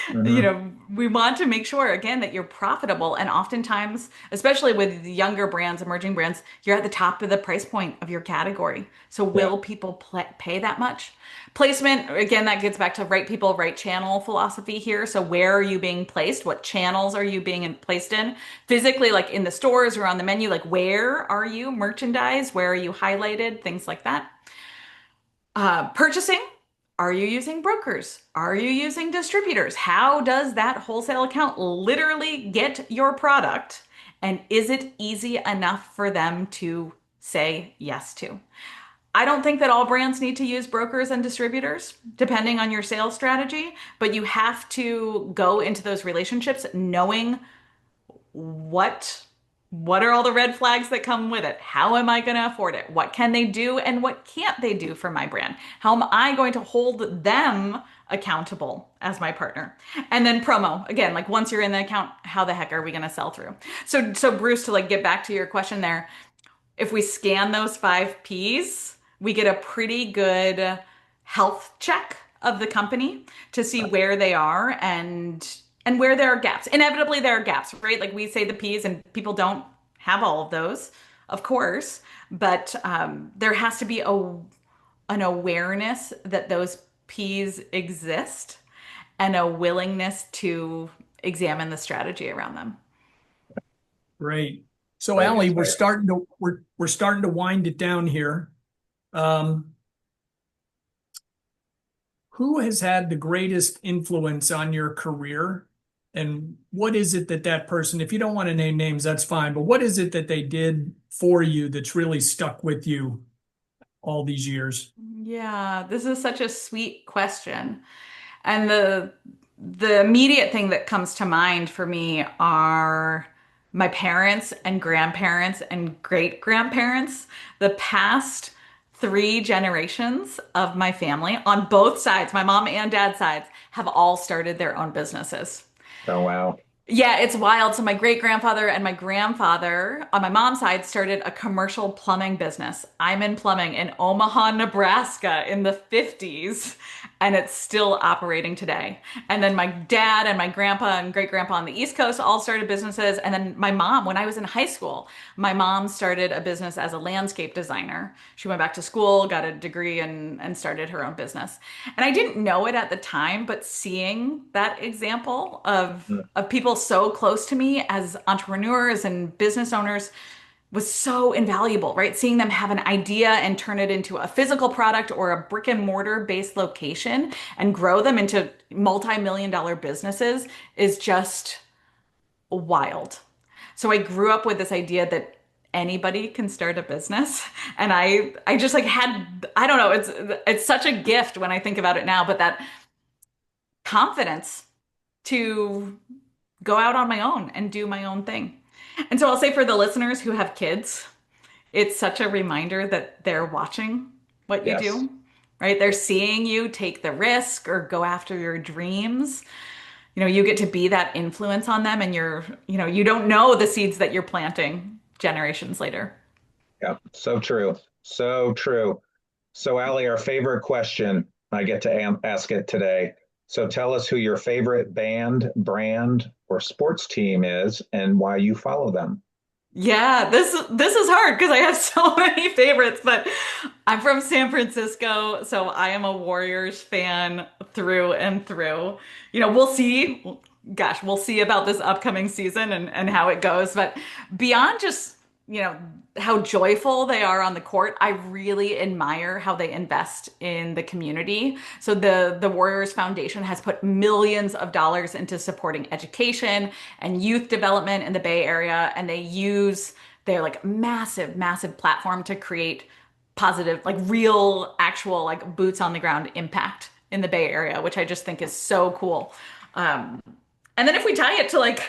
Speaker 4: Mm-hmm. We want to make sure, again, that you're profitable. And oftentimes, especially with younger brands, emerging brands, you're at the top of the price point of your category. So will people pay that much? Placement, again, that gets back to right people, right channel philosophy here. So where are you being placed? What channels are you being placed in? Physically, in the stores or on the menu, where are you merchandised? Where are you highlighted? Things like that. Purchasing. Are you using brokers? Are you using distributors? How does that wholesale account literally get your product? And is it easy enough for them to say yes to? I don't think that all brands need to use brokers and distributors, depending on your sales strategy, but you have to go into those relationships knowing what are all the red flags that come with it? How am I going to afford it? What can they do and what can't they do for my brand? How am I going to hold them accountable as my partner? And then promo, again, once you're in the account, how the heck are we going to sell through? So Bruce, to get back to your question there, if we scan those 5 Ps, we get a pretty good health check of the company to see where they are and where there are gaps. Inevitably, there are gaps, right? We say the Ps and people don't have all of those, of course, but there has to be an awareness that those Ps exist and a willingness to examine the strategy around them.
Speaker 1: Great. So Alli, we're starting to wind it down here. Um, who has had the greatest influence on your career? And what is it that that person, if you don't want to name names, that's fine, but what is it that they did for you that's really stuck with you all these years?
Speaker 4: Yeah, this is such a sweet question. And the immediate thing that comes to mind for me are my parents and grandparents and great grandparents. The past three generations of my family on both sides, my mom and dad sides, have all started their own businesses.
Speaker 3: Oh, wow.
Speaker 4: Yeah, it's wild. So my great grandfather and my grandfather on my mom's side started a commercial plumbing business. I'm in plumbing in Omaha, Nebraska in the 50s, and it's still operating today. And then my dad and my grandpa and great grandpa on the East Coast all started businesses. And then my mom, when I was in high school, my mom started a business as a landscape designer. She went back to school, got a degree, and started her own business. And I didn't know it at the time, but seeing that example of people so close to me as entrepreneurs and business owners was so invaluable, right? Seeing them have an idea and turn it into a physical product or a brick and mortar based location and grow them into multi-million dollar businesses is just wild. So I grew up with this idea that anybody can start a business, and I just like had, I don't know, it's such a gift when I think about it now, but that confidence to go out on my own and do my own thing. And so I'll say for the listeners who have kids, it's such a reminder that they're watching what you
Speaker 3: Yes.
Speaker 4: do, right? They're seeing you take the risk or go after your dreams. You get to be that influence on them, and you don't know the seeds that you're planting generations later.
Speaker 3: Yeah. So true. So true. So, Allie, our favorite question, I get to ask it today. So, tell us who your favorite band, brand, or sports team is and why you follow them.
Speaker 4: Yeah, this is hard because I have so many favorites, but I'm from San Francisco, so I am a Warriors fan through and through. We'll see. Gosh, we'll see about this upcoming season and how it goes. But beyond just, how joyful they are on the court, I really admire how they invest in the community. So the Warriors Foundation has put millions of dollars into supporting education and youth development in the Bay Area, and they use their like massive, massive platform to create positive, like real, actual, like boots on the ground impact in the Bay Area, which I just think is so cool. Um, and then if we tie it to like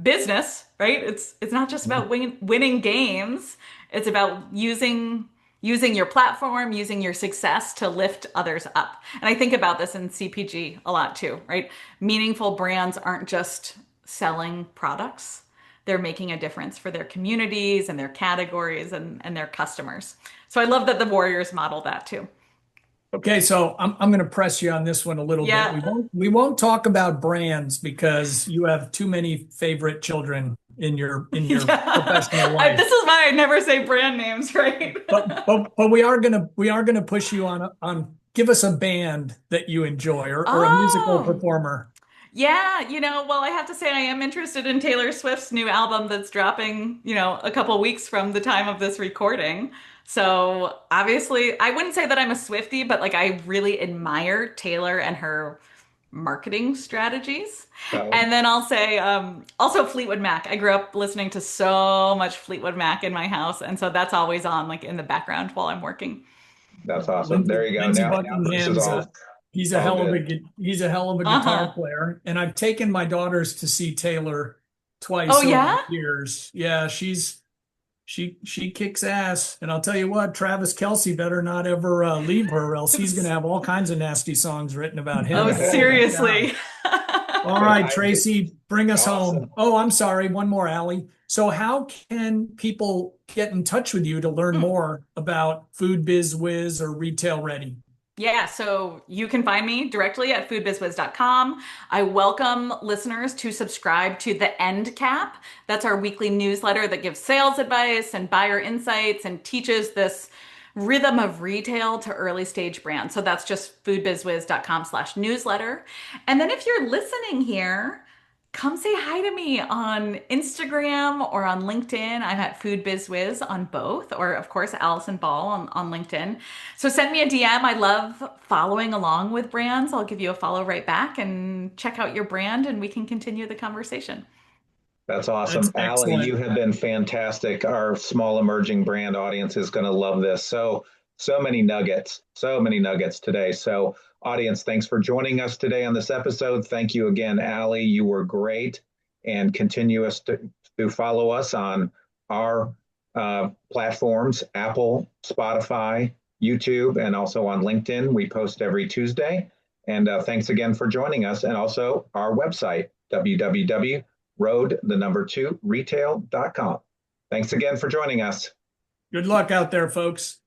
Speaker 4: business, right? It's not just about winning games. It's about using your platform, using your success to lift others up. And I think about this in CPG a lot too, right? Meaningful brands aren't just selling products. They're making a difference for their communities and their categories and their customers. So I love that the Warriors model that too.
Speaker 1: Okay, so I'm going to press you on this one a little bit.
Speaker 4: Yeah.
Speaker 1: We won't talk about brands because you have too many favorite children in your professional life.
Speaker 4: This is why I never say brand names, right?
Speaker 1: But we are gonna push you on give us a band that you enjoy or a musical
Speaker 4: Oh.
Speaker 1: performer.
Speaker 4: Yeah, well, I have to say I am interested in Taylor Swift's new album that's dropping, a couple weeks from the time of this recording. So obviously, I wouldn't say that I'm a Swiftie, but like I really admire Taylor and her marketing strategies.
Speaker 3: So,
Speaker 4: And then I'll say also Fleetwood Mac. I grew up listening to so much Fleetwood Mac in my house, and so that's always on like in the background while I'm working.
Speaker 3: that's awesome.
Speaker 1: Lindsey,
Speaker 3: There you go.
Speaker 1: Lindsey
Speaker 3: Now this is
Speaker 1: Buckingham's he's a
Speaker 3: all
Speaker 1: hell of
Speaker 3: good.
Speaker 1: he's a hell of a guitar
Speaker 4: Uh-huh.
Speaker 1: player, and I've taken my daughters to see Taylor
Speaker 4: Oh
Speaker 1: twice over
Speaker 4: yeah?
Speaker 1: the years. Yeah, she kicks ass, and I'll tell you what, Travis Kelce better not ever leave her, or else he's going to have all kinds of nasty songs written about
Speaker 4: Oh,
Speaker 1: him.
Speaker 4: seriously.
Speaker 1: All right,
Speaker 3: I think
Speaker 1: Tracy, bring us home.
Speaker 3: awesome.
Speaker 1: Oh, I'm sorry, one more, Allie. So, how can people get in touch with you to learn
Speaker 4: Hmm.
Speaker 1: more about Food Biz Wiz or Retail Ready?
Speaker 4: Yeah, so you can find me directly at foodbizwiz.com. I welcome listeners to subscribe to the End Cap. That's our weekly newsletter that gives sales advice and buyer insights and teaches this rhythm of retail to early stage brands. So that's just foodbizwiz.com/newsletter. And then if you're listening here, come say hi to me on Instagram or on LinkedIn. I'm at Food Biz Wiz on both, or of course, Allison Ball on LinkedIn. So send me a DM. I love following along with brands. I'll give you a follow right back and check out your brand, and we can continue the conversation.
Speaker 3: That's awesome.
Speaker 1: That's
Speaker 3: Alli,
Speaker 1: excellent.
Speaker 3: you have been fantastic. Our small emerging brand audience is going to love this. So many nuggets today. So, audience, thanks for joining us today on this episode. Thank you again, Alli. You were great, and continue to follow us on our platforms: Apple, Spotify, YouTube, and also on LinkedIn. We post every Tuesday. And thanks again for joining us, and also our website, www.road2retail.com. Thanks again for joining us.
Speaker 1: Good luck out there, folks.